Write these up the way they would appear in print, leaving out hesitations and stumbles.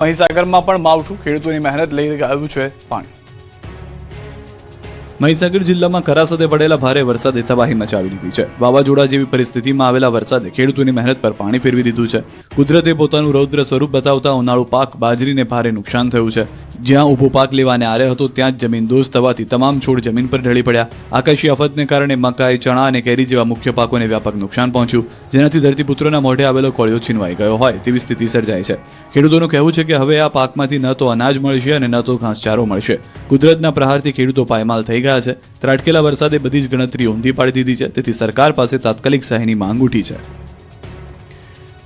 મહીસાગરમાં પણ માવઠું ખેડૂતોની મહેનત લઈ ગયું છે પાણી। મહીસાગર જિલ્લામાં કરા સાથે પડેલા ભારે વરસાદે તબાહી મચાવી દીધી છે। વાવાઝોડા જેવી પરિસ્થિતિમાં આવેલા વરસાદે ખેડૂતોની મહેનત પર પાણી ફેરવી દીધું છે। કુદરતે પોતાનું રૌદ્ર સ્વરૂપ બતાવતા ઉનાળુ પાક બાજરીને ભારે નુકસાન થયું છે। જ્યાં ઊભો પાક લેવાને આરે હતો ત્યાં જ જમીન દોસ્ત થવાથી તમામ છોડ જમીન પર ઢળી પડ્યા। આકાશી આફતને કારણે મકાઈ, ચણા અને કેરી જેવા મુખ્ય પાકોને વ્યાપક નુકસાન પહોંચ્યું, જેનાથી ધરતીપુત્રોના મોઢે આવેલો કોળિયો છીનવાઈ ગયો હોય તેવી સ્થિતિ સર્જાઈ છે। ખેડૂતોનું કહેવું છે કે હવે આ પાકમાંથી ન તો અનાજ મળશે અને ન તો ઘાસચારો મળશે। કુદરતના પ્રહારથી ખેડૂતો પાયમાલ થઈ ગયા છે। ત્રાટકેલા વરસાદે બધી જ ગણતરી ઊંધી પાડી દીધી છે, તેથી સરકાર પાસે તાત્કાલિક સહાયની માંગ ઉઠી છે।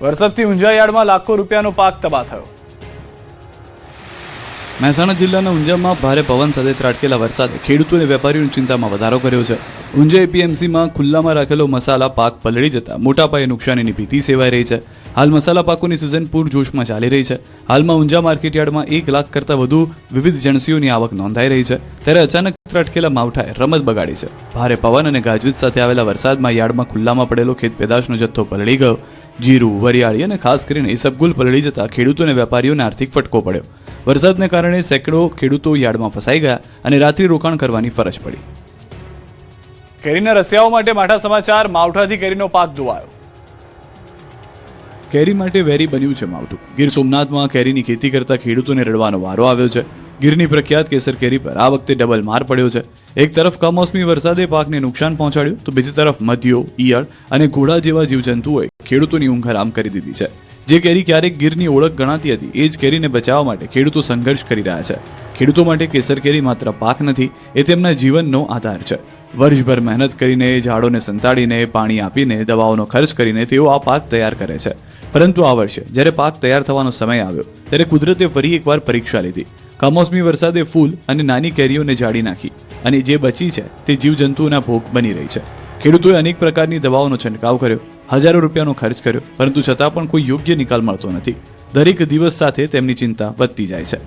વરસાદથી ઊંઝા યાર્ડમાં લાખો રૂપિયાનો પાક તબાહ થયો। મહેસાણા જિલ્લાના ઊંઝામાં ભારે પવન સાથે ત્રાટકેલા વરસાદે ખેડૂતો અને વેપારીઓની ચિંતામાં વધારો કર્યો છે। ઊંઝા એપીએમસીમાં ખુલ્લામાં રાખેલો મસાલા પાક પલળી જતા મોટા પાયે નુકસાનીની ભીતિ સેવાઈ રહી છે। હાલ મસાલા પાકોની સિઝન પૂરજોશમાં ચાલી રહી છે। હાલમાં ઊંઝા માર્કેટયાર્ડમાં 1 લાખ કરતાં વધુ વિવિધ જણસીઓની આવક નોંધાઈ રહી છે, ત્યારે અચાનક ત્રાટકેલા માવઠાએ રમત બગાડી છે। ભારે પવન અને ગાજવીજ સાથે આવેલા વરસાદમાં યાર્ડમાં ખુલ્લામાં પડેલો ખેત પેદાશનો જથ્થો પલળી ગયો। જીરું, વરિયાળી અને ખાસ કરીને ઇસબગુલ પલળી જતા ખેડૂતો અને વેપારીઓને આર્થિક ફટકો પડ્યો। વરસાદને કારણે સેંકડો ખેડૂતો યાર્ડમાં ફસાઈ ગયા અને રાત્રિ રોકાણ કરવાની ફરજ પડી। કેરીના રસિયાઓ માટે માઠા સમાચાર। માવઠાથી કેરીનો પાક ધોવાયો। કેરી માટે વેરી બન્યું છે માવઠું। ગીર સોમનાથમાં કેરીની ખેતી કરતા ખેડૂતોને રડવાનો વારો આવ્યો છે। ગીરની પ્રખ્યાત કેસર કેરી પર આ વખતે ડબલ માર પડ્યો છે। એક તરફ કમોસમી વરસાદે પાકને નુકસાન પહોંચાડ્યું, તો બીજી તરફ મધ્યો, ઈયળ અને ઘોડા જેવા જીવજંતુઓએ ખેડૂતોની ઊંઘ હરામ કરી દીધી છે। જે કેરી ક્યારેક ગીરની ઓળખ ગણાતી હતી, એ જ કેરીને બચાવવા માટે ખેડૂતો સંઘર્ષ કરી રહ્યા છે। ખેડૂતો માટે કેસર કેરી માત્ર પાક નથી, એ તેમના જીવનનો આધાર છે। વર્ષભર મહેનત કરીને, ઝાડોને સંતાડીને, પાણી આપીને, દવાઓનો ખર્ચ કરીને તેઓ આ પાક તૈયાર કરે છે। પરંતુ આ વર્ષે જ્યારે પાક તૈયાર થવાનો સમય આવ્યો, ત્યારે કુદરતે ફરી એકવાર પરીક્ષા લીધી। કમોસમી વરસાદે ફૂલ અને નાની કેરીઓને જાળી નાખી અને જે બચી છે તે જીવજંતુઓના ભોગ બની રહી છે। ખેડૂતોએ અનેક પ્રકારની દવાઓનો છંટકાવ કર્યો, હજારો રૂપિયાનો ખર્ચ કર્યો, પરંતુ છતાં પણ કોઈ યોગ્ય નિકાલ મળતો નથી। દરેક દિવસ સાથે તેમની ચિંતા વધતી જાય છે।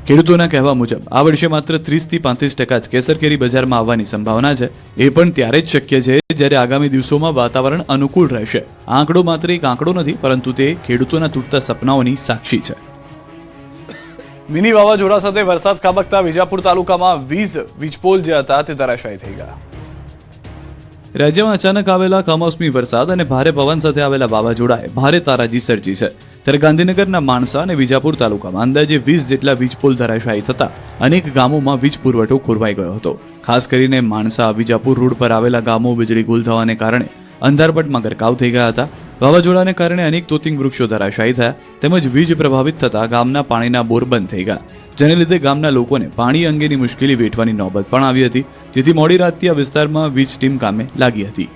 ખેડૂતોના કહેવા મુજબ આ વર્ષે માત્ર 30 થી 35% જ કેસર કેરી બજારમાં આવવાની સંભાવના છે। એ પણ ત્યારે જ શક્ય છે જ્યારે આગામી દિવસોમાં વાતાવરણ અનુકૂળ રહેશે। આ આંકડો માત્ર એક આંકડો નથી, પરંતુ તે ખેડૂતોના તૂટતા સપનાઓની સાક્ષી છે। મિની વાવાઝોડા સાથે વરસાદ ખાબકતા વિજાપુર તાલુકામાં વીજપોલ જે હતા તે ધરાશાયી થઈ ગયા। રાજ્યમાં અચાનક આવેલા કમોસમી વરસાદ અને ભારે પવન સાથે આવેલા વાવાઝોડાએ ભારે તારાજી સર્જી છે। ત્યારે ગાંધીનગરના માણસા અને વિજાપુર તાલુકામાં અંદાજે 20 જેટલા વીજપોલ ધરાશાયી થતા અનેક ગામોમાં વીજ પુરવઠો ખોરવાઈ ગયો હતો। ખાસ કરીને માણસા વિજાપુર રોડ પર આવેલા ગામો વીજળી ગુલ થવાને કારણે અંધારપટમાં ગરકાવ થઈ ગયા હતા। વાવાઝોડાને કારણે અનેક તોતિંગ વૃક્ષો ધરાશાયી થયા, તેમજ વીજ પ્રભાવિત થતા ગામના પાણીના બોર બંધ થઈ ગયા, જેને લીધે ગામના લોકોને પાણી અંગેની મુશ્કેલી વેઠવાની નોબત પણ આવી હતી, જેથી મોડી રાતથી આ વિસ્તારમાં વીજ ટીમ કામે લાગી હતી।